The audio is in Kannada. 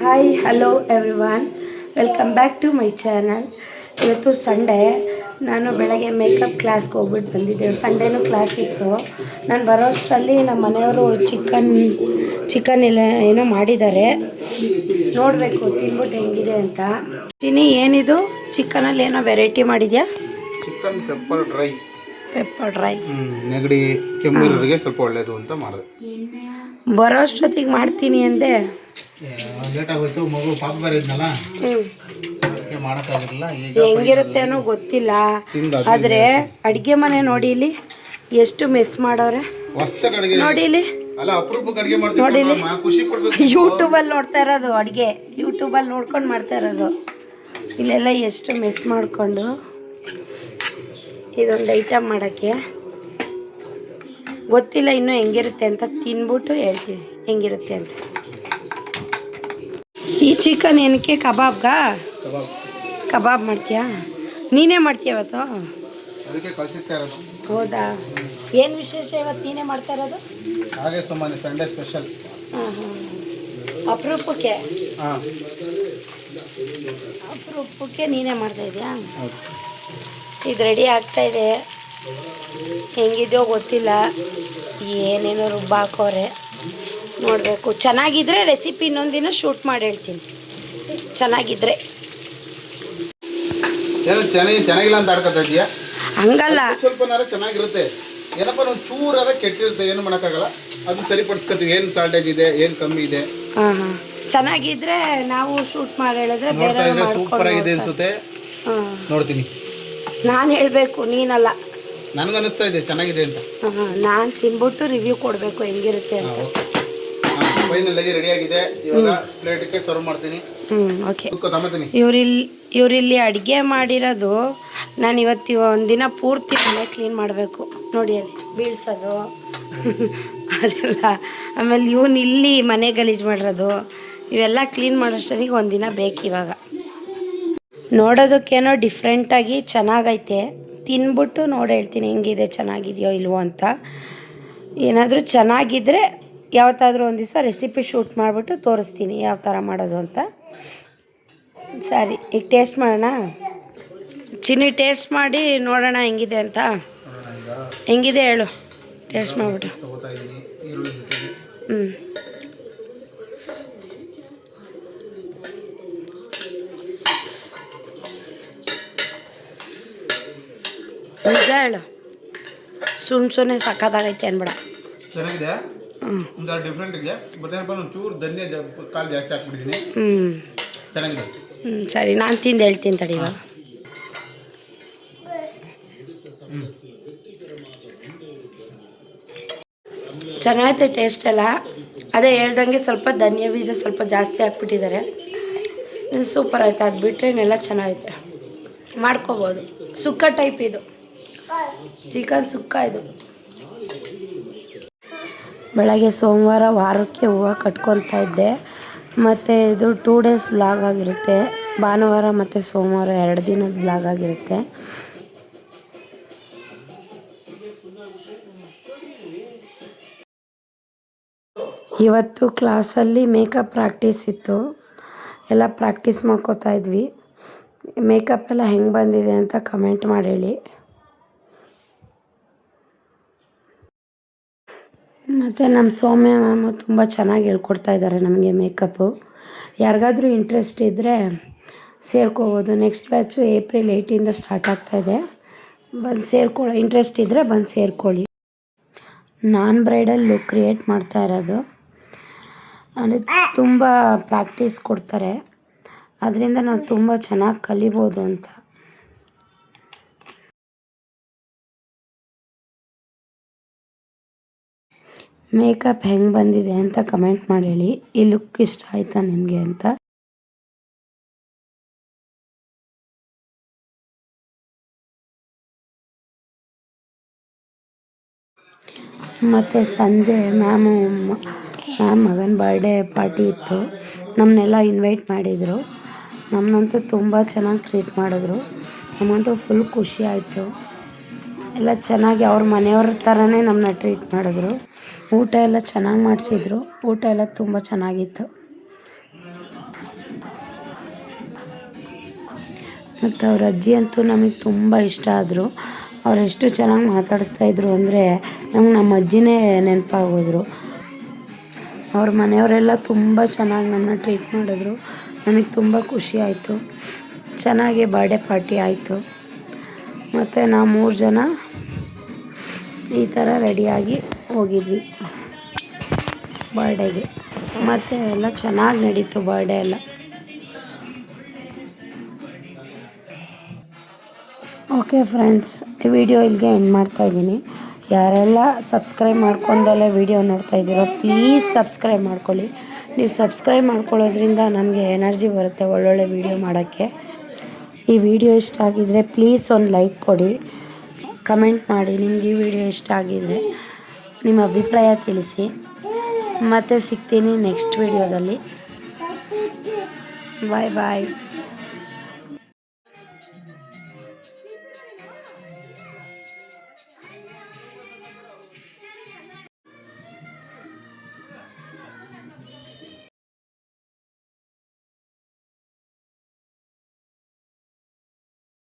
Hi hello everyone, welcome back to my channel. ಇವತ್ತು ಸಂಡೇ. ನಾನು ಬೆಳಗ್ಗೆ ಮೇಕಪ್ ಕ್ಲಾಸ್ಗೆ ಹೋಗ್ಬಿಟ್ಟು ಬಂದಿದ್ದೆ. ಸಂಡೇನೂ ಕ್ಲಾಸ್ ಇತ್ತು. ನಾನು ಬರೋ ಅಷ್ಟರಲ್ಲಿ ನಮ್ಮ ಮನೆಯವರು ಚಿಕನ್ ಎಲ್ಲ ಏನೋ ಮಾಡಿದ್ದಾರೆ. ನೋಡಬೇಕು ತಿನ್ಬಿಟ್ಟು ಹೆಂಗಿದೆ ಅಂತ. ತಿನ್ನಿ. ಏನಿದು ಚಿಕನಲ್ಲಿ ಏನೋ ವೆರೈಟಿ ಮಾಡಿದ್ಯಾ? Chicken pepper dry. ನೆಗಡಿ ಕೆಮ್ಮಿರೋರಿಗೆ ಸ್ವಲ್ಪ ಒಳ್ಳೇದು ಅಂತ ಮಾಡಿದೆ. ಬರೋ ಅಷ್ಟೊತ್ತಿಗೆ ಮಾಡ್ತೀನಿ ಅಂದೆ. ಲೇಟ್ ಆಗೋಯ್ತು, ಮಗು ಪಾಪ ಬೇರೆ ಇದ್ನಲ್ಲ, ಮಾಡೋಕ್ಕಾಗಿರಲಿಲ್ಲ. ಈಗ ಹೆಂಗಿರುತ್ತೆ ಅನ್ನೋ ಗೊತ್ತಿಲ್ಲ. ಆದರೆ ಅಡುಗೆ ಮನೆ ನೋಡಿ ಇಲ್ಲಿ ಎಷ್ಟು ಮಿಸ್ ಮಾಡೋರೆ. ನೋಡಿ ಇಲ್ಲಿ ನೋಡಿ ಇಲ್ಲಿ ಯೂಟ್ಯೂಬಲ್ಲಿ ನೋಡ್ತಾ ಇರೋದು ಅಡುಗೆ, ಯೂಟ್ಯೂಬಲ್ಲಿ ನೋಡ್ಕೊಂಡು ಮಾಡ್ತಾ ಇರೋದು. ಇಲ್ಲೆಲ್ಲ ಎಷ್ಟು ಮಿಸ್ ಮಾಡಿಕೊಂಡು ಇದೊಂದು ಐಟಮ್ ಮಾಡೋಕ್ಕೆ ಗೊತ್ತಿಲ್ಲ ಇನ್ನೂ ಹೆಂಗಿರುತ್ತೆ ಅಂತ. ತಿನ್ಬಿಟ್ಟು ಹೇಳ್ತೀವಿ ಹೆಂಗಿರುತ್ತೆ ಅಂತ. ಈ ಚಿಕನ್ ಏನಕ್ಕೆ ಕಬಾಬ್ ಮಾಡ್ತೀಯಾ? ನೀನೇ ಮಾಡ್ತೀಯ ಇವತ್ತು? ಹೌದಾ? ಏನು ವಿಶೇಷ ಇವತ್ತು ನೀನೇ ಮಾಡ್ತಾ ಇರೋದು? ಹಾಗೆ ಸುಮ್ಮನೆ ಸಂಡೇ ಸ್ಪೆಷಲ್. ಅಪರೂಪಕ್ಕೆ ನೀನೇ ಮಾಡ್ತಾ ಇದೆಯಾ? ಇದು ರೆಡಿ ಆಗ್ತಾ ಇದೆ. ಹೆಂಗಿದೆಯೋ ಗೊತ್ತಿಲ್ಲ. ಏನೇನೋ ರುಬ್ಬಾಕೋರೆ ನೋಡಬೇಕು. ಚೆನ್ನಾಗಿದ್ರೆ ರೆಸಿಪಿ ಇನ್ನೊಂದಿನ ಶೂಟ್ ಮಾಡಿ ಹೇಳ್ತೀನಿ. ಚೆನ್ನಾಗಿದ್ರೆ. ಚೆನ್ನಾಗಿಲ್ಲ ಅಂತ ಆಡ್ಕೊತಾ ಇದೆಯಾ? ಹಂಗಲ್ಲ, ಸ್ವಲ್ಪ ಚೆನ್ನಾಗಿರುತ್ತೆ. ಏನಪ್ಪ ನಾವು ಚೂರಾದ ಕೆಟ್ಟಿರುತ್ತೆ, ಏನು ಮಾಡೋಕ್ಕಾಗಲ್ಲ. ಅದು ಸರಿಪಡಿಸ್ಕೊತೀವಿ. ಏನು ಸಾಲ್ಟೇಜ್ ಇದೆ, ಏನು ಕಮ್ಮಿ ಇದೆ. ಹಾಂ ಚೆನ್ನಾಗಿದ್ರೆ ನಾವು ಶೂಟ್ ಮಾಡಿ ಹೇಳಿದ್ರೆ ಬೇರೆ ಸೂಪರ್ ಆಗಿದೆ ಅನ್ಸುತ್ತೆ. ನೋಡ್ತೀನಿ. ನಾನು ಹೇಳಬೇಕು, ನೀನಲ್ಲ. ನನಗನ್ನಿಸ್ತಾ ಇದೆ ಚೆನ್ನಾಗಿದೆ ಅಂತ. ನಾನು ತಿನ್ಬಿಟ್ಟು ರಿವ್ಯೂ ಕೊಡಬೇಕು ಹೆಂಗಿರುತ್ತೆ ಅಂತ. ಫೈನಲ್ ಆಗಿ ರೆಡಿ ಆಗಿದೆ. ಇವಾಗ ಪ್ಲೇಟ್ಗೆ ಸರ್ವ್ ಮಾಡ್ತೀನಿ. ಓಕೆ. ಇವರಿಲ್ಲಿ ಅಡುಗೆ ಮಾಡಿರೋದು ನಾನು ಇವತ್ತು ಒಂದಿನ ಪೂರ್ತಿ ಮನೆ ಕ್ಲೀನ್ ಮಾಡಬೇಕು. ನೋಡಿ ಅಲ್ಲಿ ಬೀಳ್ಸೋದು ಅದೆಲ್ಲ. ಆಮೇಲೆ ಇವನು ಇಲ್ಲಿ ಮನೆ ಗಲೀಜು ಮಾಡಿರೋದು ಇವೆಲ್ಲ ಕ್ಲೀನ್ ಮಾಡೋಷ್ಟೊತ್ತಿಗೆ ಒಂದಿನ ಬೇಕು. ಇವಾಗ ನೋಡೋದಕ್ಕೇನೋ ಡಿಫ್ರೆಂಟಾಗಿ ಚೆನ್ನಾಗೈತೆ. ತಿನ್ಬಿಟ್ಟು ನೋಡಿ ಹೇಳ್ತೀನಿ ಹೆಂಗಿದೆ, ಚೆನ್ನಾಗಿದೆಯೋ ಇಲ್ವೋ ಅಂತ. ಏನಾದರೂ ಚೆನ್ನಾಗಿದ್ದರೆ ಯಾವತ್ತಾದರೂ ಒಂದು ದಿವಸ ರೆಸಿಪಿ ಶೂಟ್ ಮಾಡಿಬಿಟ್ಟು ತೋರಿಸ್ತೀನಿ ಯಾವ ಥರ ಮಾಡೋದು ಅಂತ. ಸರಿ, ಈಗ ಟೇಸ್ಟ್ ಮಾಡೋಣ. ಚಿನ್ನಿ ಟೇಸ್ಟ್ ಮಾಡಿ ನೋಡೋಣ ಹೆಂಗಿದೆ ಅಂತ. ಹೆಂಗಿದೆ ಹೇಳು, ಟೇಸ್ಟ್ ಮಾಡಿಬಿಟ್ಟು. ನಿಜ ಹೇಳು, ಸುಮ್ಮನೆ ಸಕ್ಕತ್ತಾಗೈತೆ ಅನ್ಬೇಡ. ಚೆನ್ನಾಗಿದೆ. ಡಿಫ್ರೆಂಟ್ ಇದೆ. ಬಟ್ ಏನಪ್ಪ ಚೂರು ಧನ್ಯ ಕಾಲು ಜಾಸ್ತಿ ಹಾಕ್ಬಿಟ್ಟಿದ್ದೀನಿ. ಚೆನ್ನಾಗಿದೆ. ಸರಿ, ನಾನು ತಿಂದು ಹೇಳ್ತೀನಿ ತಡಿ. ಇವಾಗ ಚೆನ್ನಾಗೈತೆ ಟೇಸ್ಟ್ ಎಲ್ಲ. ಅದೇ ಹೇಳ್ದಂಗೆ ಸ್ವಲ್ಪ ಧನಿಯಾ ಬೀಜ ಸ್ವಲ್ಪ ಜಾಸ್ತಿ ಹಾಕ್ಬಿಟ್ಟಿದ್ದಾರೆ. ಸೂಪರ್ ಆಯ್ತು. ಅದು ಬಿಟ್ಟರೆನೆಲ್ಲ ಚೆನ್ನಾಗೈತೆ, ಮಾಡ್ಕೋಬೋದು. ಸುಕ್ಕ ಟೈಪ್ ಇದು, ಚಿಕನ್ ಸುಕ್ಕ ಇದು. ಬೆಳಗ್ಗೆ ಸೋಮವಾರ ವಾರಕ್ಕೆ ಹೂವು ಕಟ್ಕೊತಾ ಇದ್ದೆ. ಮತ್ತು ಇದು 2 ಡೇಸ್ ವ್ಲಾಗ್ ಆಗಿರುತ್ತೆ. ಭಾನುವಾರ ಮತ್ತು ಸೋಮವಾರ 2 ದಿನದ ವ್ಲಾಗ್ ಆಗಿರುತ್ತೆ. ಇವತ್ತು ಕ್ಲಾಸಲ್ಲಿ ಮೇಕಪ್ ಪ್ರಾಕ್ಟೀಸ್ ಇತ್ತು. ಎಲ್ಲ ಪ್ರಾಕ್ಟೀಸ್ ಮಾಡ್ಕೋತಾ ಇದ್ವಿ. ಮೇಕಪ್ ಎಲ್ಲ ಹೆಂಗೆ ಬಂದಿದೆ ಅಂತ ಕಮೆಂಟ್ ಮಾಡಿ ಹೇಳಿ. ಮತ್ತು ನಮ್ಮ ಸೌಮ್ಯ ಮ್ಯಾಮು ತುಂಬ ಚೆನ್ನಾಗಿ ಹೇಳ್ಕೊಡ್ತಾ ಇದ್ದಾರೆ ನಮಗೆ ಮೇಕಪ್ಪು. ಯಾರಿಗಾದ್ರೂ ಇಂಟ್ರೆಸ್ಟ್ ಇದ್ದರೆ ಸೇರ್ಕೋಬೋದು. ನೆಕ್ಸ್ಟ್ ಬ್ಯಾಚು ಏಪ್ರಿಲ್ 8 ಸ್ಟಾರ್ಟ್ ಆಗ್ತಾಯಿದೆ. ಬಂದು ಇಂಟ್ರೆಸ್ಟ್ ಇದ್ದರೆ ಬಂದು ಸೇರ್ಕೊಳ್ಳಿ. ನಾನ್ ಬ್ರೈಡಲ್ ಲುಕ್ ಕ್ರಿಯೇಟ್ ಮಾಡ್ತಾ ಇರೋದು. ಅಂದರೆ ತುಂಬ ಪ್ರಾಕ್ಟೀಸ್ ಕೊಡ್ತಾರೆ, ಅದರಿಂದ ನಾವು ತುಂಬ ಚೆನ್ನಾಗಿ ಕಲಿಬೋದು ಅಂತ. ಮೇಕಪ್ ಹೆಂಗೆ ಬಂದಿದೆ ಅಂತ ಕಮೆಂಟ್ ಮಾಡಿ ಹೇಳಿ. ಈ ಲುಕ್ ಇಷ್ಟ ಆಯ್ತಾ ನಿಮಗೆ ಅಂತ. ಮತ್ತು ಸಂಜೆ ಮ್ಯಾಮ್ ಮಗನ ಬರ್ಡೇ ಪಾರ್ಟಿ ಇತ್ತು. ನಮ್ಮನ್ನೆಲ್ಲ ಇನ್ವೈಟ್ ಮಾಡಿದರು. ನಮ್ಮನ್ನಂತೂ ತುಂಬ ಚೆನ್ನಾಗಿ ಟ್ರೀಟ್ ಮಾಡಿದ್ರು. ನಮಗಂತೂ ಫುಲ್ ಖುಷಿ ಆಯಿತು. ಎಲ್ಲ ಚೆನ್ನಾಗಿ ಅವ್ರ ಮನೆಯವ್ರ ಥರನೇ ನಮ್ಮನ್ನ ಟ್ರೀಟ್ ಮಾಡಿದ್ರು. ಊಟ ಎಲ್ಲ ಚೆನ್ನಾಗಿ ಮಾಡಿಸಿದ್ರು. ಊಟ ಎಲ್ಲ ತುಂಬ ಚೆನ್ನಾಗಿತ್ತು. ಮತ್ತು ಅವ್ರ ಅಜ್ಜಿ ಅಂತೂ ನಮಗೆ ತುಂಬ ಇಷ್ಟ ಆದರು. ಅವ್ರು ಎಷ್ಟು ಚೆನ್ನಾಗಿ ಮಾತಾಡಿಸ್ತಾಯಿದ್ರು ಅಂದರೆ ನಮ್ಗೆ ನಮ್ಮ ಅಜ್ಜಿನೇ ನೆನಪಾಗೋದ್ರು. ಅವ್ರ ಮನೆಯವರೆಲ್ಲ ತುಂಬ ಚೆನ್ನಾಗಿ ನನ್ನ ಟ್ರೀಟ್ ಮಾಡಿದ್ರು. ನನಗೆ ತುಂಬ ಖುಷಿ ಆಯಿತು. ಚೆನ್ನಾಗಿ ಬರ್ಡೇ ಪಾರ್ಟಿ ಆಯಿತು. ಮತ್ತು ನಾವು 3 ಜನ ಈ ಥರ ರೆಡಿಯಾಗಿ ಹೋಗಿದ್ವಿ ಬರ್ಡೇಗೆ. ಮತ್ತು ಎಲ್ಲ ಚೆನ್ನಾಗಿ ನಡೀತು ಬರ್ಡೇ ಎಲ್ಲ. ಓಕೆ ಫ್ರೆಂಡ್ಸ್, ಈ ವಿಡಿಯೋ ಇಲ್ಲಿಗೆ ಎಂಡ್ ಮಾಡ್ತಾಯಿದ್ದೀನಿ. ಯಾರೆಲ್ಲ ಸಬ್ಸ್ಕ್ರೈಬ್ ಮಾಡ್ಕೊಂಡಲ್ಲೇ ವಿಡಿಯೋ ನೋಡ್ತಾ ಇದ್ದೀರೋ ಪ್ಲೀಸ್ ಸಬ್ಸ್ಕ್ರೈಬ್ ಮಾಡ್ಕೊಳ್ಳಿ. ನೀವು ಸಬ್ಸ್ಕ್ರೈಬ್ ಮಾಡ್ಕೊಳ್ಳೋದ್ರಿಂದ ನಮಗೆ ಎನರ್ಜಿ ಬರುತ್ತೆ ಒಳ್ಳೊಳ್ಳೆ ವಿಡಿಯೋ ಮಾಡೋಕ್ಕೆ. ಈ ವಿಡಿಯೋ ಇಷ್ಟ ಆಗಿದರೆ ಪ್ಲೀಸ್ ಒಂದು ಲೈಕ್ ಕೊಡಿ, ಕಮೆಂಟ್ ಮಾಡಿ. ನಿಮ್ಗೆ ಈ ವಿಡಿಯೋ ಇಷ್ಟ ಆಗಿದರೆ ನಿಮ್ಮ ಅಭಿಪ್ರಾಯ ತಿಳಿಸಿ. ಮತ್ತೆ ಸಿಗ್ತೀನಿ ನೆಕ್ಸ್ಟ್ ವಿಡಿಯೋದಲ್ಲಿ. ಬಾಯ್ ಬಾಯ್.